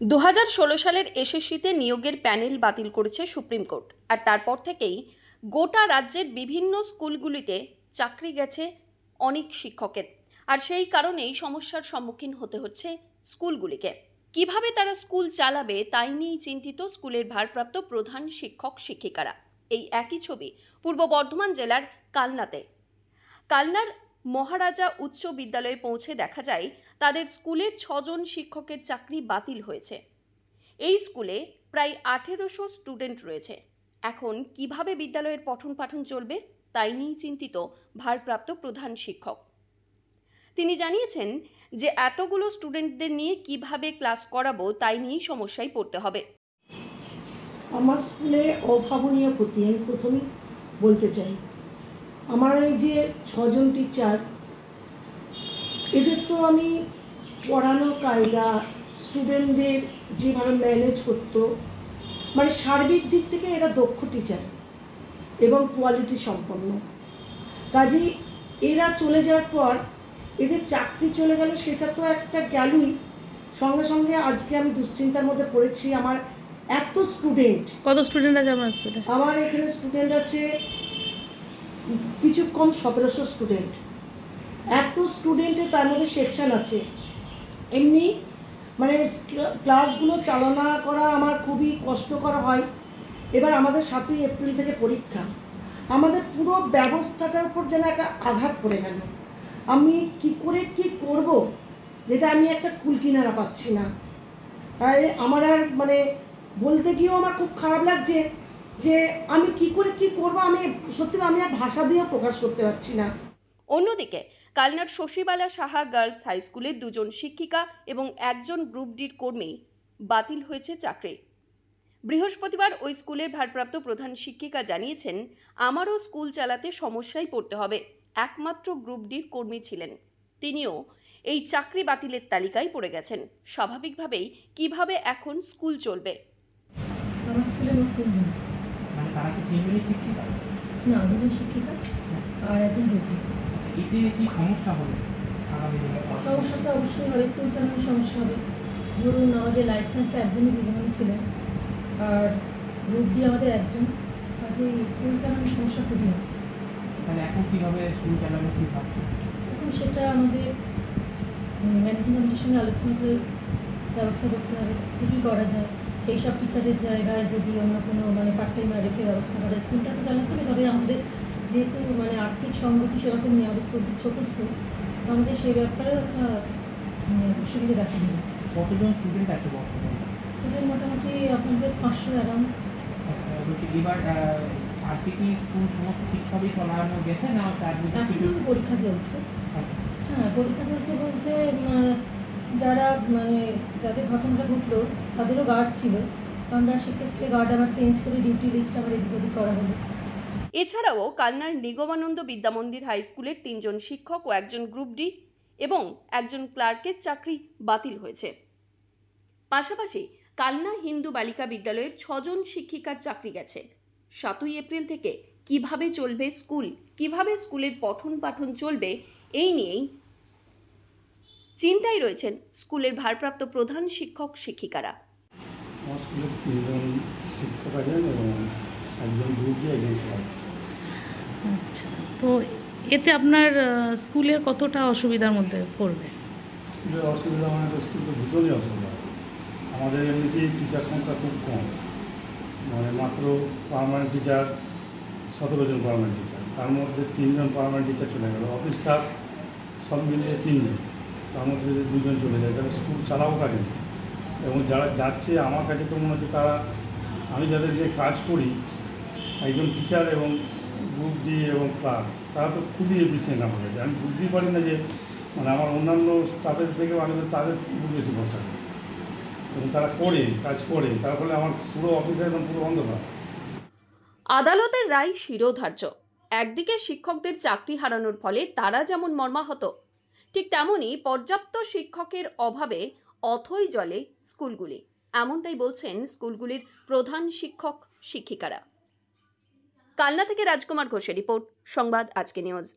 2016 সালের এসএসসিতে নিয়োগের প্যানেল বাতিল করেছে সুপ্রিম কোর্ট। আর তারপর থেকেই গোটা রাজ্যের বিভিন্ন স্কুলগুলিতে চাকরি গেছে অনেক শিক্ষকের। আর সেই কারণেই সমস্যার সম্মুখীন হতে হচ্ছে স্কুলগুলিকে। কিভাবে তারা স্কুল চালাবে তাই নিয়েই চিন্তিত স্কুলের ভারপ্রাপ্ত প্রধান শিক্ষক শিক্ষিকারা। এই একই ছবি পূর্ব বর্ধমান জেলার কালনাতে। কালনার মহারাজা উচ্চ বিদ্যালয়ে পৌঁছে দেখা যায় তাদের স্কুলের 6 জন শিক্ষকের চাকরি বাতিল হয়েছে। এই স্কুলে প্রায় 1800 স্টুডেন্ট রয়েছে। এখন কিভাবে বিদ্যালয়ের পঠন পাঠন চলবে তাই নিয়ে চিন্তিত ভারপ্রাপ্ত প্রধান শিক্ষক। তিনি জানিয়েছেন যে এতগুলো স্টুডেন্টদের নিয়ে কিভাবে ক্লাস করাবো তাই নিয়েই সমস্যায় পড়তে হবে। আমার স্কুলে অভাবনীয় ক্ষতি আমি প্রথমেই বলতে চাই। আমার এই যে 6 জন টিচার, এদের তো আমি পড়ানো কায়দা, স্টুডেন্টদের যেভাবে ম্যানেজ করতো, মানে সার্বিক দিক থেকে এরা দক্ষ টিচার এবং কোয়ালিটি সম্পন্ন। কাজেই এরা চলে যাওয়ার পর এদের চাকরি চলে গেল, সেটা তো একটা গেলই, সঙ্গে সঙ্গে আজকে আমি দুশ্চিন্তার মধ্যে পড়েছি। আমার এত স্টুডেন্ট, কত স্টুডেন্ট আছে আমার স্টুডেন্ট? আমার এখানে স্টুডেন্ট আছে কিছু কম 1700 স্টুডেন্ট। এত স্টুডেন্টে তার মধ্যে সেকশন আছে। এমনি মানে ক্লাসগুলো চালনা করা আমার খুবই কষ্টকর হয়। এবার আমাদের 7ই এপ্রিল থেকে পরীক্ষা, আমাদের পুরো ব্যবস্থাটার উপর যেন একটা আঘাত পড়ে গেল। আমি কি করে কি করব, যেটা আমি একটা কুল কিনারা পাচ্ছি না। তাই আমার আর মানে বলতে গিয়েও আমার খুব খারাপ লাগছে যে আমি কি করে কি করব, আমি সত্যি আমি আর ভাষা দিয়েও প্রকাশ করতে পারছি না। অন্যদিকে কালনার শশীবালা সাহা গার্লস হাই স্কুলের 2 জন শিক্ষিকা এবং 1 জন গ্রুপ ডির কর্মী বাতিল হয়েছে চাকরি। বৃহস্পতিবার ওই স্কুলের ভারপ্রাপ্ত প্রধান শিক্ষিকা জানিয়েছেন, আমারও স্কুল চালাতে সমস্যায় পড়তে হবে। একমাত্র গ্রুপ ডির কর্মী ছিলেন, তিনিও এই চাকরি বাতিলের তালিকায় পড়ে গেছেন। স্বাভাবিকভাবেই কিভাবে এখন স্কুল চলবে? আমার স্কুলে মোট 3 জন। মানে তারা কি 3 জনই শিক্ষিকা? না, 2 জন শিক্ষিকা আর 1 জন গ্রুপি। এতে কি সমস্যা হবে? সমস্যা তো অবশ্যই হবে, স্কুল চালানোর সমস্যা হবে। ধরুন আমাদের লাইফ সায়েন্সে 1 জনই দিদিমণি ছিলেন আর গ্রুপ ডি আমাদের 1 জন। কাজেই স্কুল চালানোর সমস্যা খুবই হবে। তাহলে এখন কীভাবে স্কুল চালানো কি ভাবছে? এখন সেটা আমাদের ম্যানেজিং কমিটির সঙ্গে আলোচনা করে ব্যবস্থা করতে হবে যে কী করা যায়। সেই সব টিচারের জায়গায় যদি অন্য কোনো মানে পার্ট টাইমার রেখে ব্যবস্থা করে স্কুলটা তো চালাতে হবে। তবে আমাদের যেহেতু মানে আর্থিক সঙ্গতি সেরকম নেই, আমাদের স্কুল ছোটো স্কুল, আমাদের সেই ব্যাপারেও একটা অসুবিধা দেখা দেবে। কতজন স্টুডেন্ট আছে বর্তমানে? স্টুডেন্ট মোটামুটি আপনাদের 500 অ্যারাউন্ড। বলছি এবার আজকে কি স্কুল সমস্ত ঠিকভাবেই চালানো গেছে না? আজকে কিন্তু পরীক্ষা চলছে। হ্যাঁ, পরীক্ষা চলছে বলতে যারা মানে যাদের ঘটনাটা ঘটলো তাদেরও গার্ড ছিল, আমরা সেক্ষেত্রে গার্ড আবার চেঞ্জ করে ডিউটি লিস্ট আবার এদিক ওদিক করা হলো। এছাড়াও কালনার নিগমানন্দ বিদ্যামন্দির হাই স্কুলের 3 জন শিক্ষক ও 1 জন গ্রুপ ডি এবং 1 জন ক্লার্কের চাকরি বাতিল হয়েছে। পাশাপাশি কালনা হিন্দু বালিকা বিদ্যালয়ের 6 জন শিক্ষিকার চাকরি গেছে। 7ই এপ্রিল থেকে কিভাবে চলবে স্কুল, কিভাবে স্কুলের পঠন পাঠন চলবে এই নিয়েই চিন্তায় রয়েছেন স্কুলের ভারপ্রাপ্ত প্রধান শিক্ষক শিক্ষিকারা। আমার স্কুলের 3 জন শিক্ষক আছেন এবং 1 জন গ্রুপ ডি, 1 জন ক্লার্ক। আচ্ছা, তো এতে আপনার স্কুলের কতটা অসুবিধার মধ্যে পড়বে? স্কুলের অসুবিধা মানে তো স্কুল তো ভীষণই অসুবিধা। আমাদের এমনিতেই টিচার সংখ্যা খুব কম, মানে মাত্র পার্মানেন্ট টিচার 17 জন পার্মানেন্ট টিচার, তার মধ্যে 3 জন পার্মানেন্ট টিচার চলে গেল, অফিস স্টাফ সব মিলিয়ে 3 জন, তার মধ্যে যদি 2 জন চলে যায় তাহলে স্কুল চালাবো কাজে। এবং যারা যাচ্ছে আমার কাছে তো মনে হচ্ছে তারা, আমি যাদের নিয়ে কাজ করি 1 জন টিচার এবং গ্রুপ ডি এবং ক্লার্ক, তারা তো খুবই এফিসিয়েন্ট আমার কাছে। আমি বুঝতেই পারি না যে মানে আমার অন্যান্য স্টাফের থেকে আমি তাদের খুব বেশি ভরসা করি এবং তারা করে কাজ করে, তার ফলে আমার পুরো অফিসে একদম পুরো অন্ধকার। আদালতের রায় শিরোধার্য। একদিকে শিক্ষকদের চাকরি হারানোর ফলে তারা যেমন মর্মাহত, ঠিক তেমনই পর্যাপ্ত শিক্ষকের অভাবে অথই জলে স্কুলগুলি। এমনটাই বলছেন স্কুলগুলির প্রধান শিক্ষক শিক্ষিকারা। কালনা থেকে রাজকুমার ঘোষের রিপোর্ট, সংবাদ আজকে নিউজ।